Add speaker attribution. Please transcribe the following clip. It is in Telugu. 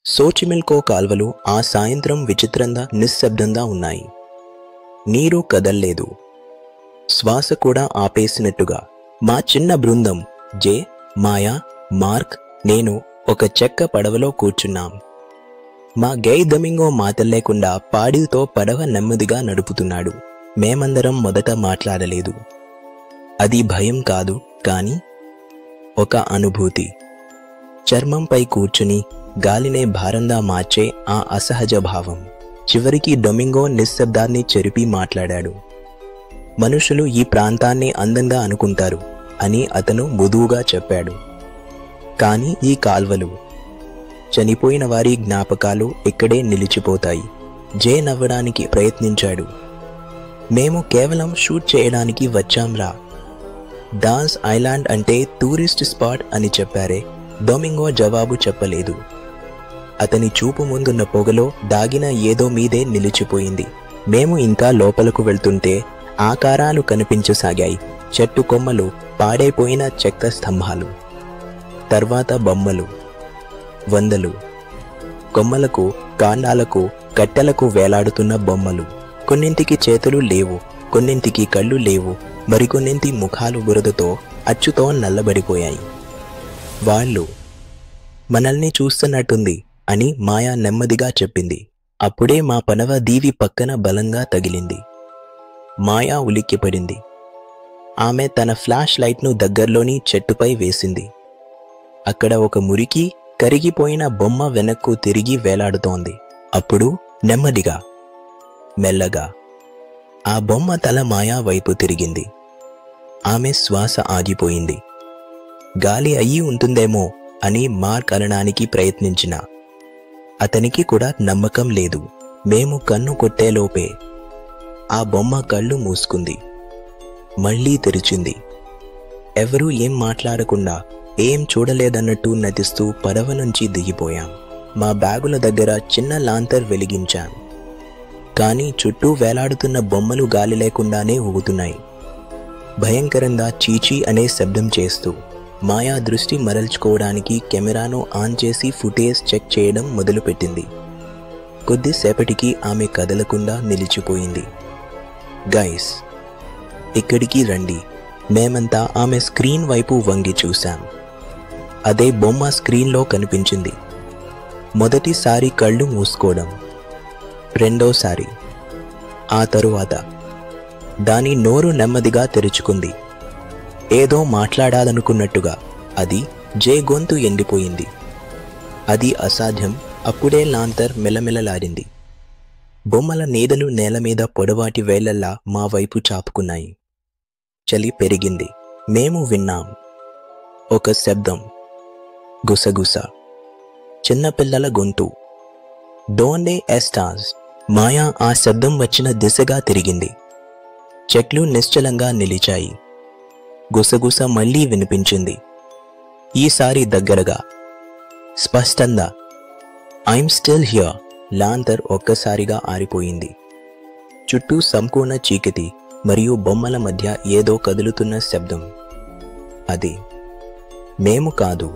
Speaker 1: సోచిమిల్కో కాల్వలు ఆ సాయంత్రం విచిత్రంగా నిశ్శబ్దంగా ఉన్నాయి. నీరు కదల్లేదు. శ్వాస కూడా ఆపేసినట్టుగా. మా చిన్న బృందం జే, మాయా, మార్క్, నేను ఒక చెక్క పడవలో కూర్చున్నాం. మా గై దమింగో మాటల్లేకుండా పాడితో పడవ నెమ్మదిగా నడుపుతున్నాడు. మేమందరం మొదట మాట్లాడలేదు. అది భయం కాదు, కాని ఒక అనుభూతి. చర్మంపై కూర్చుని గాలినే భారంగా మార్చే ఆ అసహజ భావం. చివరికి డొమింగో నిశ్శబ్దాన్ని చెరిపి మాట్లాడాడు. మనుషులు ఈ ప్రాంతాన్ని అందంగా అనుకుంటారు అని అతను మృదువుగా చెప్పాడు. కానీ ఈ కాల్వలు, చనిపోయిన వారి జ్ఞాపకాలు ఇక్కడే నిలిచిపోతాయి. జే నవ్వడానికి ప్రయత్నించాడు. మేము కేవలం షూట్ చేయడానికి వచ్చాంరా. డాన్స్ ఐలాండ్ అంటే టూరిస్ట్ స్పాట్ అని చెప్పారే. డొమింగో జవాబు చెప్పలేదు. అతని చూపు ముందున్న పొగలో దాగిన ఏదో మీదే నిలిచిపోయింది. మేము ఇంకా లోపలకు వెళ్తుంటే ఆకారాలు కనిపించసాగాయి. చెట్టు కొమ్మలు, పాడైపోయిన చెక్క స్తంభాలు, తర్వాత బొమ్మలు. వందలు. కొమ్మలకు, కాండాలకు, కట్టెలకు వేలాడుతున్న బొమ్మలు. కొన్నింటికి చేతులు లేవు, కొన్నింటికి కళ్ళు లేవు, మరికొన్నింటి ముఖాలు బురదతో, అచ్చుతో నల్లబడిపోయాయి. వాళ్ళు మనల్ని చూస్తున్నట్టుంది అని మాయా నెమ్మదిగా చెప్పింది. అప్పుడే మా పడవ దీవి పక్కన బలంగా తగిలింది. మాయా ఉలిక్కిపడింది. ఆమె తన ఫ్లాష్ లైట్ను దగ్గర్లోని చెట్టుపై వేసింది. అక్కడ ఒక మురికి, కరిగిపోయిన బొమ్మ వెనక్కు తిరిగి వేలాడుతోంది. అప్పుడు నెమ్మదిగా, మెల్లగా ఆ బొమ్మ తల మాయా వైపు తిరిగింది. ఆమె శ్వాస ఆగిపోయింది. గాలి అయ్యి ఉంటుందేమో అని మార్క్ అనడానికి ప్రయత్నించిన అతనికి కూడా నమ్మకం లేదు. మేము కన్ను కొట్టేలోపే ఆ బొమ్మ కళ్ళు మూసుకుంది, మళ్లీ తెరిచింది. ఎవరూ ఏం మాట్లాడకుండా, ఏం చూడలేదన్నట్టు నటిస్తూ పడవ నుంచి దిగిపోయాం. మా బ్యాగుల దగ్గర చిన్న లాంతర్ వెలిగించాం. కానీ చుట్టూ వేలాడుతున్న బొమ్మలు గాలి లేకుండానే ఊగుతున్నాయి, భయంకరంగా చీచీ అనే శబ్దం చేస్తూ. మాయా దృష్టి మరల్చుకోవడానికి కెమెరాను ఆన్ చేసి ఫుటేజ్ చెక్ చేయడం మొదలుపెట్టింది. కొద్దిసేపటికి ఆమె కదలకుండా నిలిచిపోయింది. గైస్, ఇక్కడికి రండి. మేమంతా ఆమె స్క్రీన్ వైపు వంగి చూశాం. అదే బొమ్మ స్క్రీన్లో కనిపించింది. మొదటిసారి కళ్ళు మూసుకోవడం, రెండోసారి, ఆ తరువాత దాని నోరు నెమ్మదిగా తెరుచుకుంది. ఏదో మాట్లాడాలనుకున్నట్టుగా. అది జే గొంతు ఎండిపోయింది. అది అసాధ్యం. అప్పుడే లాంతర్ మెలమెలలాడింది. బొమ్మల నీడలు నేల మీద పొడవాటి వేళ్లల్లా మా వైపు చాపుకున్నాయి. చలి పెరిగింది. మేము విన్నాం ఒక శబ్దం, గుసగుస, చిన్నపిల్లల గొంతు. డోండే ఎస్టాస్. మాయా ఆ శబ్దం వచ్చిన దిశగా తిరిగింది. చెట్లు నిశ్చలంగా నిలిచాయి. గుసగుస మళ్లీ వినిపించింది. ఈసారి దగ్గరగా, స్పష్టంగా. I'm still here. లాంతర్ ఒక్కసారిగా ఆరిపోయింది. చుట్టూ సంపూర్ణ చీకటి మరియు బొమ్మల మధ్య ఏదో కదులుతున్న శబ్దం. అది మేము కాదు.